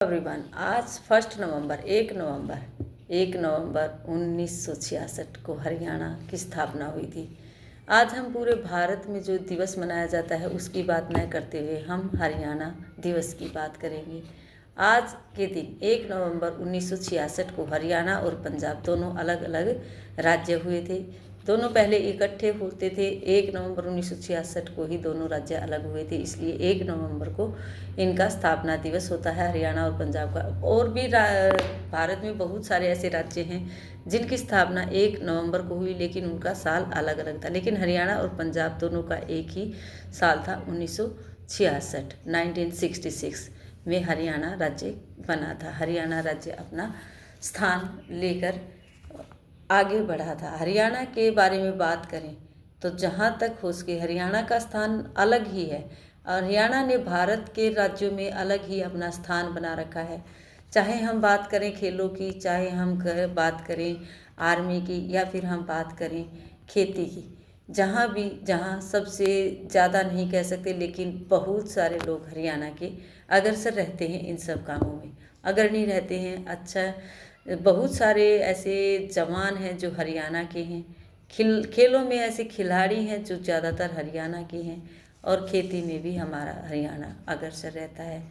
Everyone, आज 1 नवंबर 1966 को हरियाणा की स्थापना हुई थी। आज हम पूरे भारत में जो दिवस मनाया जाता है उसकी बात न करते हुए हम हरियाणा दिवस की बात करेंगे। आज के दिन 1 नवंबर 1966 को हरियाणा और पंजाब दोनों अलग अलग राज्य हुए थे। दोनों पहले इकट्ठे होते थे। 1 नवंबर 1966 को ही दोनों राज्य अलग हुए थे, इसलिए 1 नवंबर को इनका स्थापना दिवस होता है हरियाणा और पंजाब का। और भी भारत में बहुत सारे ऐसे राज्य हैं जिनकी स्थापना 1 नवंबर को हुई, लेकिन उनका साल अलग अलग था। लेकिन हरियाणा और पंजाब दोनों का एक ही साल था, 1966 में हरियाणा राज्य बना था। हरियाणा राज्य अपना स्थान लेकर आगे बढ़ा था। हरियाणा के बारे में बात करें तो जहाँ तक हो सके हरियाणा का स्थान अलग ही है। हरियाणा ने भारत के राज्यों में अलग ही अपना स्थान बना रखा है। चाहे हम बात करें खेलों की, चाहे हम बात करें आर्मी की, या फिर हम बात करें खेती की, जहाँ सबसे ज़्यादा नहीं कह सकते लेकिन बहुत सारे लोग हरियाणा के अग्रसर रहते हैं इन सब कामों में। अगर नहीं रहते हैं, अच्छा, बहुत सारे ऐसे जवान हैं जो हरियाणा के हैं। खेलों में ऐसे खिलाड़ी हैं जो ज़्यादातर हरियाणा के हैं, और खेती में भी हमारा हरियाणा अग्रसर रहता है।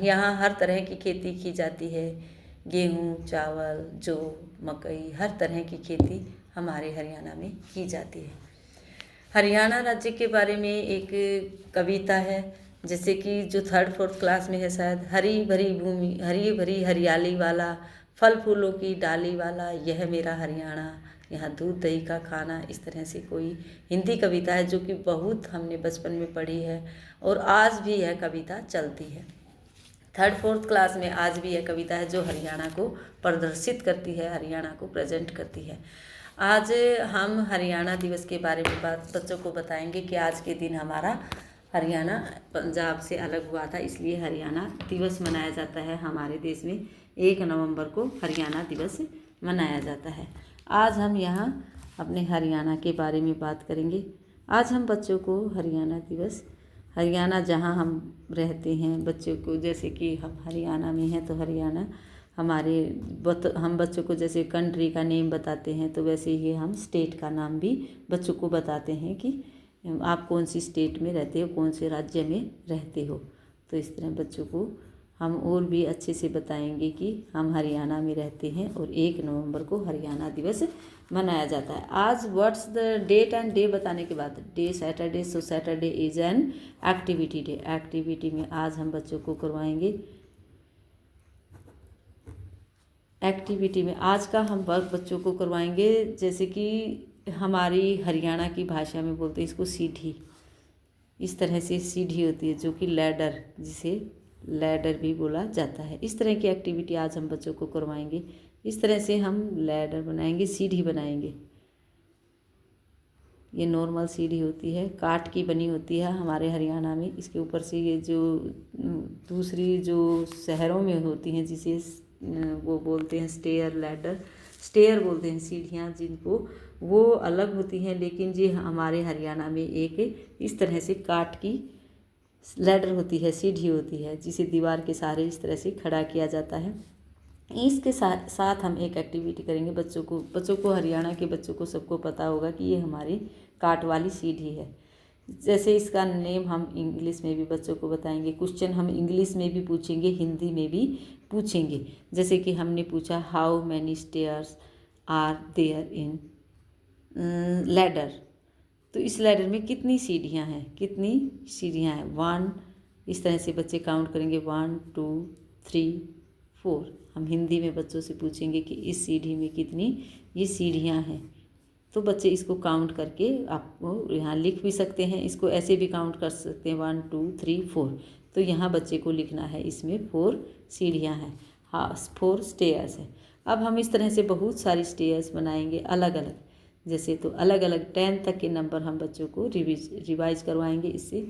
यहाँ हर तरह की खेती की जाती है। गेहूँ, चावल, जौ, मकई, हर तरह की खेती हमारे हरियाणा में की जाती है। हरियाणा राज्य के बारे में एक कविता है, जैसे कि जो 3rd-4th क्लास में है शायद, हरी भरी भूमि, हरी भरी हरियाली वाला, फल फूलों की डाली वाला, यह मेरा हरियाणा, यहाँ दूध दही का खाना। इस तरह से कोई हिंदी कविता है जो कि बहुत हमने बचपन में पढ़ी है और आज भी यह कविता चलती है। 3rd-4th क्लास में आज भी यह कविता है जो हरियाणा को प्रदर्शित करती है, हरियाणा को प्रेजेंट करती है। आज हम हरियाणा दिवस के बारे में बच्चों को बताएंगे कि आज के दिन हमारा हरियाणा पंजाब से अलग हुआ था, इसलिए हरियाणा दिवस मनाया जाता है हमारे देश में। 1 नवंबर को हरियाणा दिवस मनाया जाता है। आज हम यहाँ अपने हरियाणा के बारे में बात करेंगे। आज हम बच्चों को हरियाणा दिवस, हरियाणा जहाँ हम रहते हैं, बच्चों को, जैसे कि हम हरियाणा में हैं तो हरियाणा हम बच्चों को जैसे कंट्री का नेम बताते हैं, तो वैसे ही हम स्टेट का नाम भी बच्चों को बताते हैं कि आप कौन सी स्टेट में रहते हो, कौन से राज्य में रहते हो। तो इस तरह बच्चों को हम और भी अच्छे से बताएंगे कि हम हरियाणा में रहते हैं और 1 नवंबर को हरियाणा दिवस मनाया जाता है। आज what's the date and day बताने के बाद, day Saturday, so Saturday is an activity day. Activity में आज हम बच्चों को करवाएंगे, एक्टिविटी में आज का हम वर्क बच्चों को करवाएंगे, जैसे कि हमारी हरियाणा की भाषा में बोलते हैं इसको सीढ़ी। इस तरह से सीढ़ी होती है जो कि लैडर, जिसे लैडर भी बोला जाता है। इस तरह की एक्टिविटी आज हम बच्चों को करवाएंगे। इस तरह से हम लैडर बनाएंगे, सीढ़ी बनाएंगे। ये नॉर्मल सीढ़ी होती है, काठ की बनी होती है हमारे हरियाणा में। इसके ऊपर से ये जो दूसरी जो शहरों में होती हैं, जिसे वो बोलते हैं स्टेयर, लैडर, स्टेयर बोलते हैं सीढ़ियाँ जिनको, वो अलग होती हैं। लेकिन ये हमारे हरियाणा में एक इस तरह से काठ की लैडर होती है, सीढ़ी होती है, जिसे दीवार के सहारे इस तरह से खड़ा किया जाता है। इसके साथ हम एक एक्टिविटी करेंगे। बच्चों को हरियाणा के बच्चों को सबको पता होगा कि ये हमारी काठ वाली सीढ़ी है। जैसे इसका नेम हम इंग्लिश में भी बच्चों को बताएंगे। क्वेश्चन हम इंग्लिश में भी पूछेंगे, हिंदी में भी पूछेंगे। जैसे कि हमने पूछा, how many stairs are there in ladder, तो इस लैडर में कितनी सीढ़ियाँ हैं, कितनी सीढ़ियाँ हैं। 1, इस तरह से बच्चे काउंट करेंगे, 1 2 3 4। हम हिंदी में बच्चों से पूछेंगे कि इस सीढ़ी में कितनी ये सीढ़ियाँ हैं, तो बच्चे इसको काउंट करके आपको यहाँ लिख भी सकते हैं। इसको ऐसे भी काउंट कर सकते हैं, 1 2 3 4। तो यहाँ बच्चे को लिखना है इसमें 4 सीढ़ियाँ हैं, हाँ 4 स्टेयर्स हैं। अब हम इस तरह से बहुत सारी स्टेयर्स बनाएंगे अलग अलग, जैसे तो अलग अलग 10 तक के नंबर हम बच्चों को रिवाइज करवाएंगे। इससे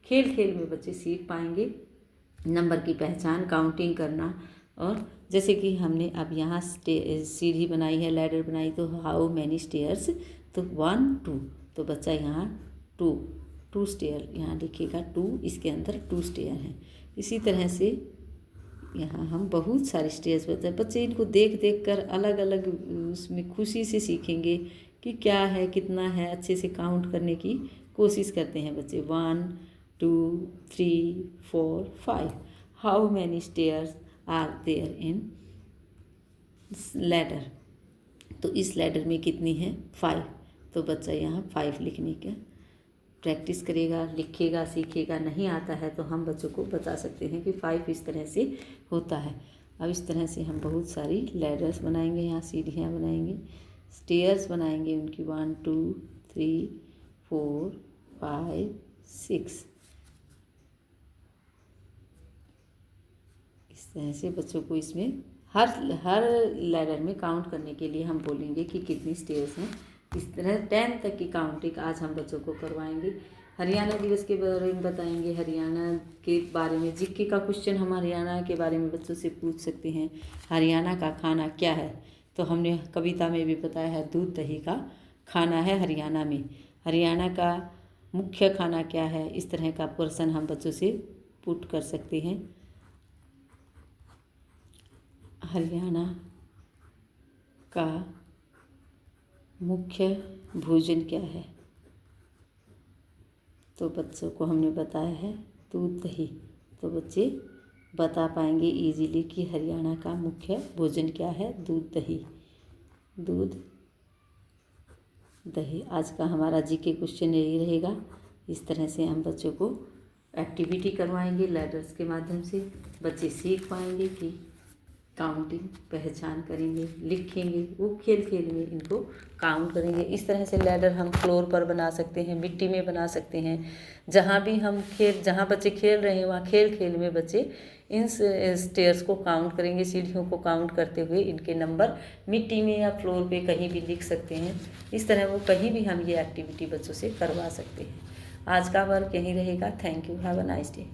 खेल खेल में बच्चे सीख पाएंगे नंबर की पहचान, काउंटिंग करना। और जैसे कि हमने अब यहाँ सीढ़ी बनाई है, लैडर बनाई, तो हाउ मैनी स्टेयर्स, तो 1 2, तो बच्चा यहाँ 2 स्टेयर यहाँ लिखेगा, 2, इसके अंदर 2 स्टेयर हैं। इसी तरह से यहाँ हम बहुत सारे स्टेयर्स बताए। बच्चे इनको देख देख कर अलग अलग उसमें खुशी से सीखेंगे कि क्या है, कितना है, अच्छे से काउंट करने की कोशिश करते हैं बच्चे। 1 2 3 4 5। How many stairs are there in ladder. तो इस लैडर में कितनी है? 5। तो बच्चा यहाँ 5 लिखने का प्रैक्टिस करेगा, लिखेगा, सीखेगा। नहीं आता है तो हम बच्चों को बता सकते हैं कि 5 इस तरह से होता है। अब इस तरह से हम बहुत सारी लैडर्स बनाएंगे, यहाँ सीढ़ियाँ बनाएंगे, स्टेयर्स बनाएंगे उनकी 1 2 3 4 5 6। इस तरह से बच्चों को इसमें हर लैडर में काउंट करने के लिए हम बोलेंगे कि कितनी स्टेयर्स हैं। इस तरह 10 तक की काउंटिंग आज हम बच्चों को करवाएंगे। हरियाणा दिवस के बारे में बताएंगे, हरियाणा के बारे में जीके का क्वेश्चन हम हरियाणा के बारे में बच्चों से पूछ सकते हैं। हरियाणा का खाना क्या है? तो हमने कविता में भी बताया है, दूध दही का खाना है हरियाणा में। हरियाणा का मुख्य खाना क्या है? इस तरह का प्रश्न हम बच्चों से पुट कर सकते हैं। हरियाणा का मुख्य भोजन क्या है? तो बच्चों को हमने बताया है दूध दही। तो बच्चे बता पाएंगे इजीली कि हरियाणा का मुख्य भोजन क्या है? दूध दही, दूध दही। आज का हमारा जीके क्वेश्चन यही रहेगा। इस तरह से हम बच्चों को एक्टिविटी करवाएंगे लैडर्स के माध्यम से। बच्चे सीख पाएंगे कि काउंटिंग पहचान करेंगे, लिखेंगे, वो खेल खेल में इनको काउंट करेंगे। इस तरह से लैडर हम फ्लोर पर बना सकते हैं, मिट्टी में बना सकते हैं। जहाँ भी हम जहाँ बच्चे खेल रहे हैं वहाँ खेल खेल में बच्चे इन स्टेयर्स को काउंट करेंगे, सीढ़ियों को काउंट करते हुए इनके नंबर मिट्टी में या फ्लोर पे कहीं भी लिख सकते हैं। इस तरह वो कहीं भी हम ये एक्टिविटी बच्चों से करवा सकते हैं। आज का वर्क यहीं रहेगा। Thank you. Have a nice day.